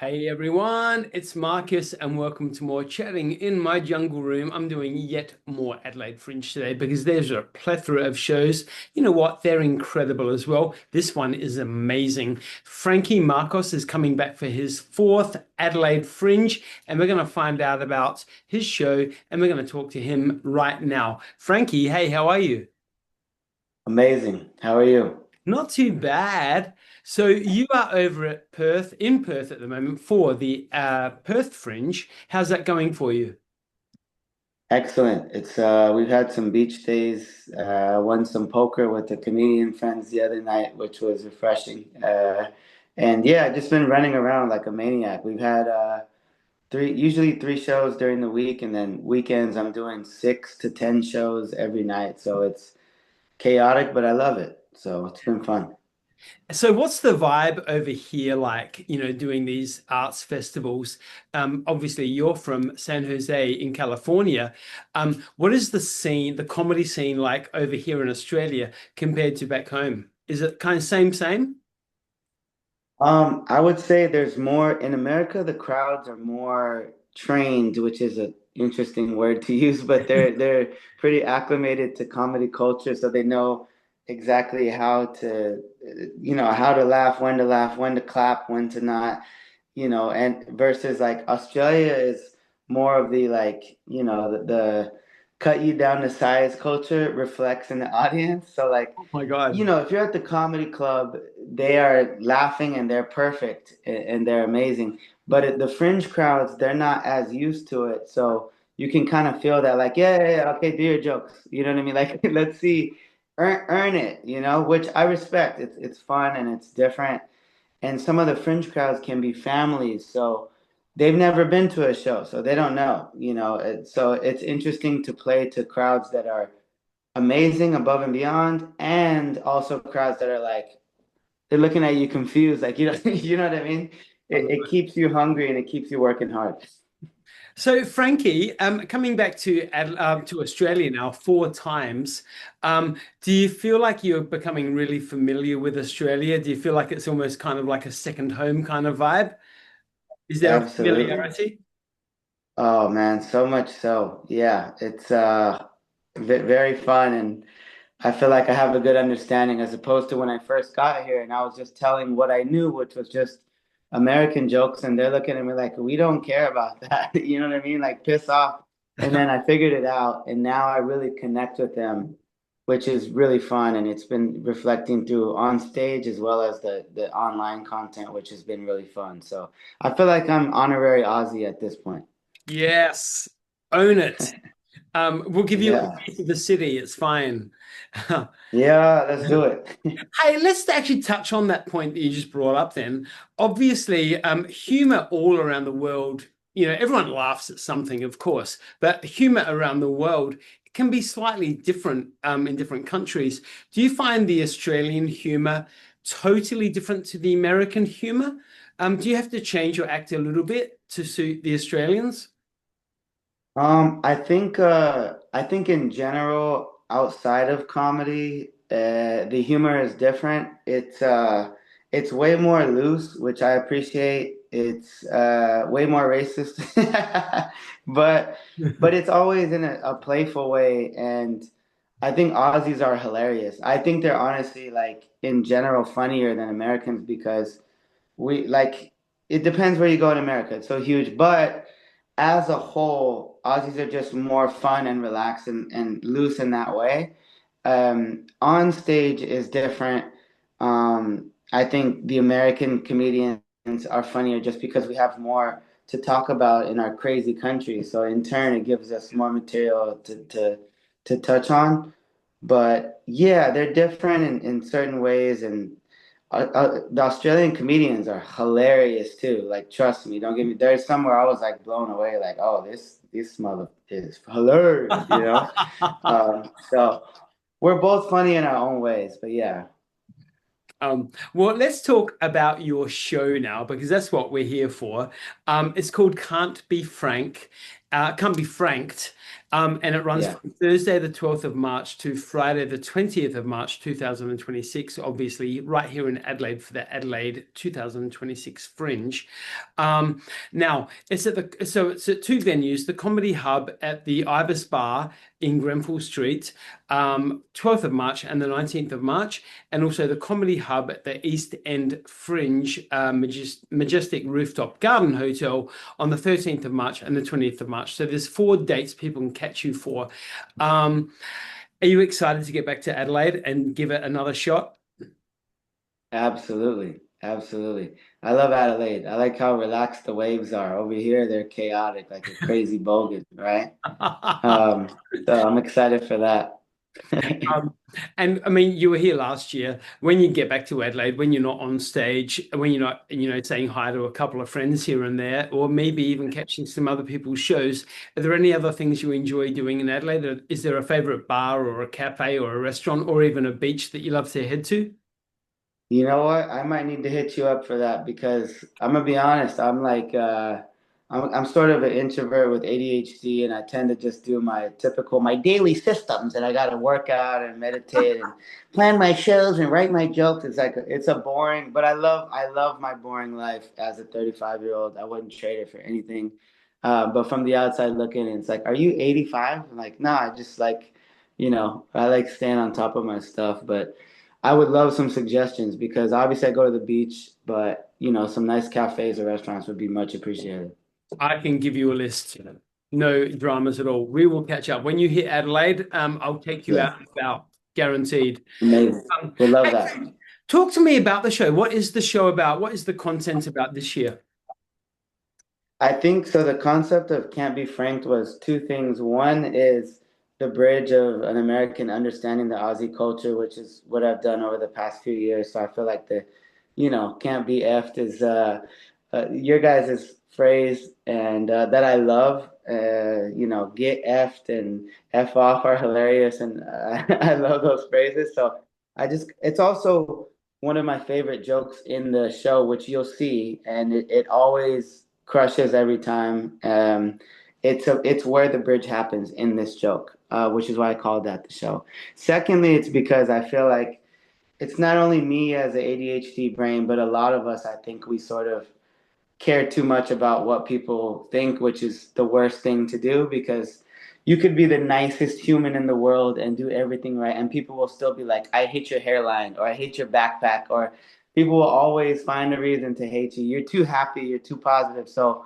Hey everyone, it's Marcus and welcome to more chatting in my jungle room. I'm doing yet more Adelaide Fringe today because there's a plethora of shows. You know what? They're incredible as well. This one is amazing. Frankie Marcos is coming back for his fourth Adelaide Fringe, and we're going to find out about his show and we're going to talk to him right now. Frankie, hey, how are you? Amazing. How are you? Not too bad. So you are over at Perth, in Perth at the moment for the Perth Fringe. How's that going for you? Excellent. It's we've had some beach days, won some poker with the comedian friends the other night, which was refreshing. And yeah, just been running around like a maniac. We've had usually three shows during the week, and then weekends I'm doing 6 to 10 shows every night. So it's chaotic, but I love it. So it's been fun. So what's the vibe over here like, doing these arts festivals? Obviously you're from San Jose in California. What is the scene, the comedy scene like over here in Australia compared to back home? Is it kind of same? I would say there's more in America, the crowds are more trained, which is an interesting word to use, but they're pretty acclimated to comedy culture, so they know exactly how to, how to laugh, when to clap, when to not, and versus like Australia is more of the like, the cut you down to size culture reflects in the audience. So like Oh my God. if you're at the comedy club, they are laughing and they're perfect and they're amazing. But the fringe crowds, they're not as used to it. So you can kind of feel that, like, yeah, okay, do your jokes. You know what I mean? Like, let's see, earn it, which I respect. It's fun and it's different. And some of the fringe crowds can be families. So they've never been to a show, so they don't know, So it's interesting to play to crowds that are amazing above and beyond, and also crowds that are like they're looking at you confused, like you know what I mean. It keeps you hungry and it keeps you working hard. So, Frankie, coming back to Australia now 4 times, do you feel like you're becoming really familiar with Australia? Do you feel like it's almost kind of like a second home kind of vibe? Is there a Absolutely. familiarity? Oh man, so much so. Yeah, it's very fun, and I feel like I have a good understanding as opposed to when I first got here and I was just telling what I knew, which was just American jokes, and they're looking at me like, we don't care about that. You know what I mean? Like, piss off. And then I figured it out, and now I really connect with them, which is really fun. And it's been reflecting through on stage as well as the online content, which has been really fun. So I feel like I'm honorary Aussie at this point. Yes, own it. We'll give you a Yeah. piece of the city. It's fine. Yeah, let's do it. Hey, let's actually touch on that point that you just brought up then. Obviously, humor all around the world, everyone laughs at something, of course, but humor around the world can be slightly different in different countries. Do you find the Australian humor totally different to the American humor? Do you have to change your act a little bit to suit the Australians? I think in general, outside of comedy, the humor is different. It's way more loose, which I appreciate. It's way more racist, but but it's always in a playful way, and I think Aussies are hilarious. I think they're honestly like in general funnier than Americans because we like it depends where you go in America. It's so huge, but as a whole, Aussies are just more fun and relaxed and loose in that way. On stage is different. I think the American comedians are funnier just because we have more to talk about in our crazy country. So in turn, it gives us more material to touch on. But yeah, they're different in certain ways, and the Australian comedians are hilarious too. Like, trust me, don't get me. There's somewhere I was like blown away. Like, oh, this mother is hilarious. So we're both funny in our own ways. But yeah, Well, let's talk about your show now because that's what we're here for. It's called Can't Be Frank, Can't Be Franked. And it runs Yeah. from Thursday, the 12th of March to Friday, the 20th of March, 2026, obviously, right here in Adelaide for the Adelaide 2026 Fringe. Now, it's at two venues, the Comedy Hub at the Ibis Bar in Grenfell Street, 12th of March and the 19th of March, and also the Comedy Hub at the East End Fringe Majestic Rooftop Garden Hotel on the 13th of March and the 20th of March. So there's four dates people can catch you for. Are you excited to get back to Adelaide and give it another shot? Absolutely. Absolutely. I love Adelaide. I like how relaxed the waves are. Over here, they're chaotic, like a crazy bogan, right? Um, so I'm excited for that. Um, and I mean, you were here last year. When you get back to Adelaide, when you're not on stage, when you're not, saying hi to a couple of friends here and there, or maybe even catching some other people's shows, are there any other things you enjoy doing in Adelaide? Is there a favorite bar or a cafe or a restaurant or even a beach that you love to head to? You know what? I might need to hit you up for that because I'm gonna be honest. I'm sort of an introvert with ADHD, and I tend to just do my daily systems, and I got to work out and meditate and plan my shows and write my jokes. It's a boring, but I love my boring life as a 35-year-old. I wouldn't trade it for anything. But from the outside looking in, it's like, are you 85? I'm like, nah, I just like, I like staying on top of my stuff, but. I would love some suggestions because obviously I go to the beach, but some nice cafes or restaurants would be much appreciated. I can give you a list. No dramas at all. We will catch up. When you hit Adelaide, I'll take you Yeah, out and about, guaranteed. amazing. Um, Would love hey, that. talk to me about the show. What is the show about? What is the content about this year? I think so. The concept of Can't Be Franked was two things. One is the bridge of an American understanding the Aussie culture, which is what I've done over the past few years. So I feel like can't be effed is your guys' phrase and that I love. Get effed and F off are hilarious. And I love those phrases. So it's also one of my favorite jokes in the show, which you'll see, and it always crushes every time. It's where the bridge happens in this joke, which is why I called that the show. Secondly, it's because I feel like it's not only me as an ADHD brain, but a lot of us, I think we sort of care too much about what people think, which is the worst thing to do because you could be the nicest human in the world and do everything right, and people will still be like, I hate your hairline, or I hate your backpack, or people will always find a reason to hate you. You're too happy, you're too positive. So,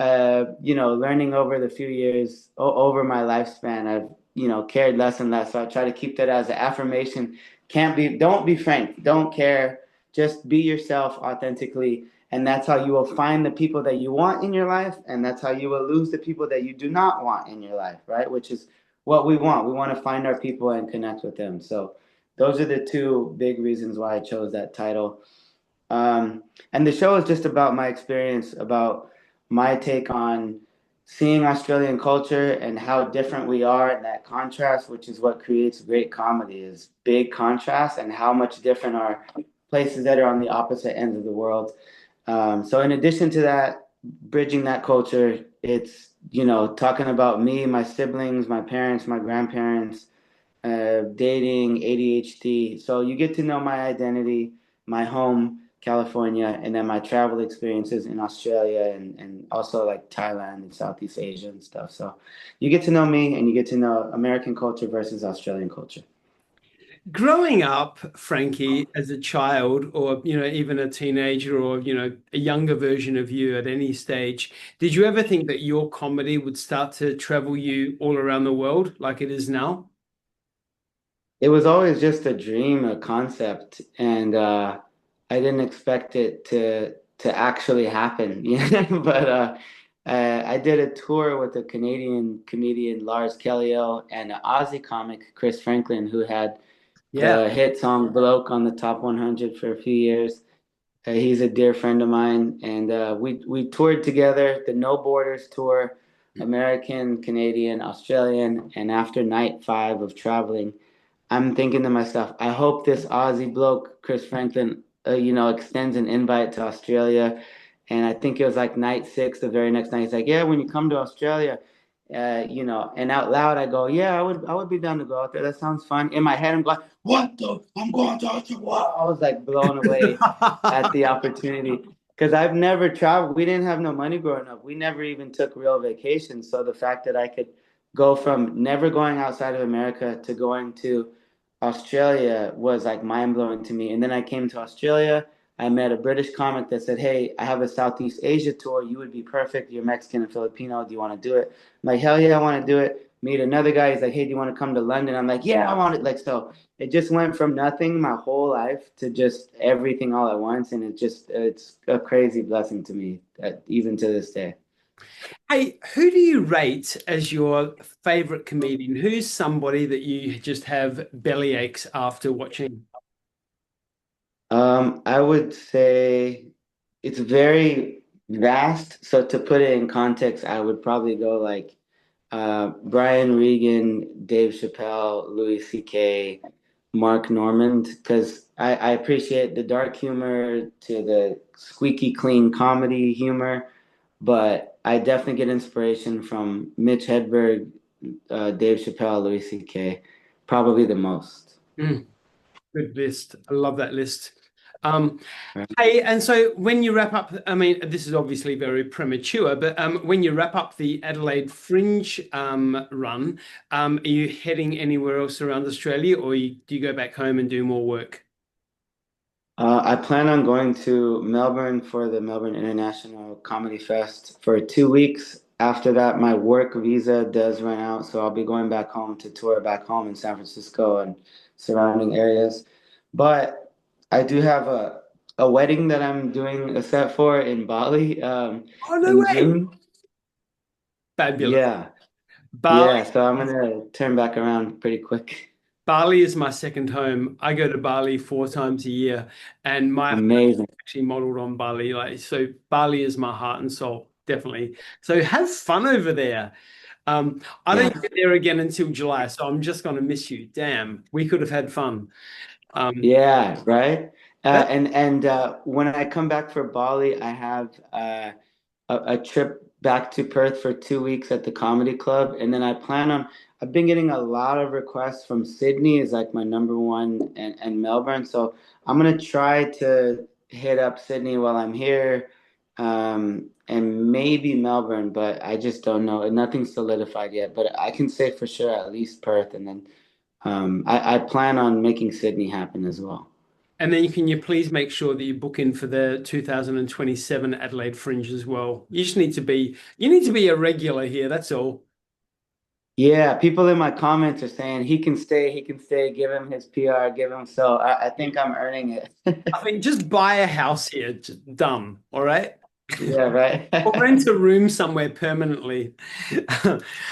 learning over the few years, over my lifespan, I've, cared less and less. So I try to keep that as an affirmation. Don't be frank, don't care, just be yourself authentically, and that's how you will find the people that you want in your life. And that's how you will lose the people that you do not want in your life, right? Which is what we want. We want to find our people and connect with them. So those are the two big reasons why I chose that title. And the show is just about my experience, about my take on seeing Australian culture and how different we are, and that contrast, which is what creates great comedy, is big contrast and how much different are places that are on the opposite ends of the world. So in addition to that, bridging that culture, it's, talking about me, my siblings, my parents, my grandparents, dating, ADHD. So you get to know my identity, my home, California, and then my travel experiences in Australia and also like Thailand and Southeast Asia and stuff. So you get to know me and you get to know American culture versus Australian culture. Growing up, Frankie, as a child, or even a teenager, or a younger version of you at any stage, did you ever think that your comedy would start to travel you all around the world like it is now? It was always just a dream, a concept, and I didn't expect it to actually happen. But I did a tour with a Canadian comedian, Lars Callio, and an Aussie comic, Chris Franklin, who had Yeah. the hit song "Bloke" on the top 100 for a few years. He's a dear friend of mine, and we toured together the No Borders tour, American, Canadian, Australian, and after night five of traveling. I'm thinking to myself, I hope this Aussie bloke, Chris Franklin, extends an invite to Australia. And I think it was like night six, the very next night. He's like, yeah, when you come to Australia, you know, and out loud I go, yeah, I would be down to go out there. That sounds fun. In my head, I'm like, what the? I'm going to Australia. Wow. I was like blown away at the opportunity because I've never traveled. We didn't have no money growing up. We never even took real vacations. So the fact that I could go from never going outside of America to going to Australia was like mind blowing to me. And then I came to Australia. I met a British comic that said, "Hey, I have a Southeast Asia tour. You would be perfect. You're Mexican and Filipino. Do you want to do it?" I'm like, "Hell yeah, I want to do it." Meet another guy. He's like, "Hey, do you want to come to London?" I'm like, "Yeah, I want it." Like, so it just went from nothing my whole life to just everything all at once. And it's a crazy blessing to me, even to this day. Hey, who do you rate as your favorite comedian? Who's somebody that you just have belly aches after watching? I would say it's very vast. So to put it in context, I would probably go like Brian Regan, Dave Chappelle, Louis C.K., Mark Normand, because I appreciate the dark humor to the squeaky clean comedy humor, but I definitely get inspiration from Mitch Hedberg, Dave Chappelle, Louis C.K., probably the most. Mm, good list. I love that list. Um, Right. Hey, and so when you wrap up, I mean, this is obviously very premature, but when you wrap up the Adelaide Fringe run, are you heading anywhere else around Australia, or do you go back home and do more work? I plan on going to Melbourne for the Melbourne International Comedy Fest for 2 weeks. After that, my work visa does run out, so I'll be going back home to tour back home in San Francisco and surrounding areas. But I do have a wedding that I'm doing a set for in Bali Oh, no in way. June. Fabulous. Yeah, Bali, yeah. So I'm gonna turn back around pretty quick. Bali is my second home. I go to Bali 4 times a year, and my home Amazing. actually modeled on Bali. Like, so Bali is my heart and soul, definitely. So have fun over there. I Yeah. don't get there again until July, so I'm just gonna miss you. Damn, we could have had fun. Um, Yeah, right. that And when I come back for Bali, I have a trip back to Perth for 2 weeks at the comedy club, and then I plan on. I've been getting a lot of requests from Sydney is like my number one, and Melbourne. So I'm gonna try to hit up Sydney while I'm here, and maybe Melbourne, but I just don't know. Nothing's solidified yet, but I can say for sure at least Perth, and then I plan on making Sydney happen as well. And then can you please make sure that you book in for the 2027 Adelaide Fringe as well? You need to be a regular here, that's all. Yeah, people in my comments are saying he can stay, give him his PR, give him so I think I'm earning it. I think just buy a house here, just done, all right? Yeah, right. Or rent a room somewhere permanently.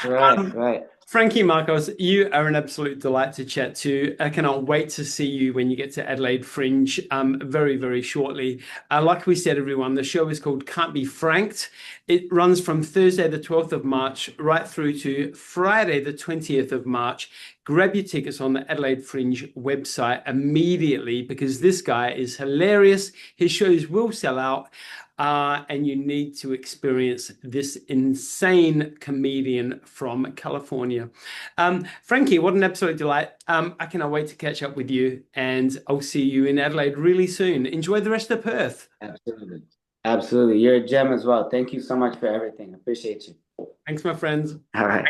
Right, Um, right. Frankie Marcos, you are an absolute delight to chat to. I cannot wait to see you when you get to Adelaide Fringe very, very shortly. Like we said, everyone, the show is called Can't Be Franked. It runs from Thursday, the 12th of March, right through to Friday, the 20th of March. Grab your tickets on the Adelaide Fringe website immediately because this guy is hilarious. His shows will sell out. And you need to experience this insane comedian from California. Frankie, what an absolute delight. I cannot wait to catch up with you, and I'll see you in Adelaide really soon. Enjoy the rest of Perth. Absolutely. Absolutely. You're a gem as well. Thank you so much for everything. Appreciate you. Thanks, my friends. All right.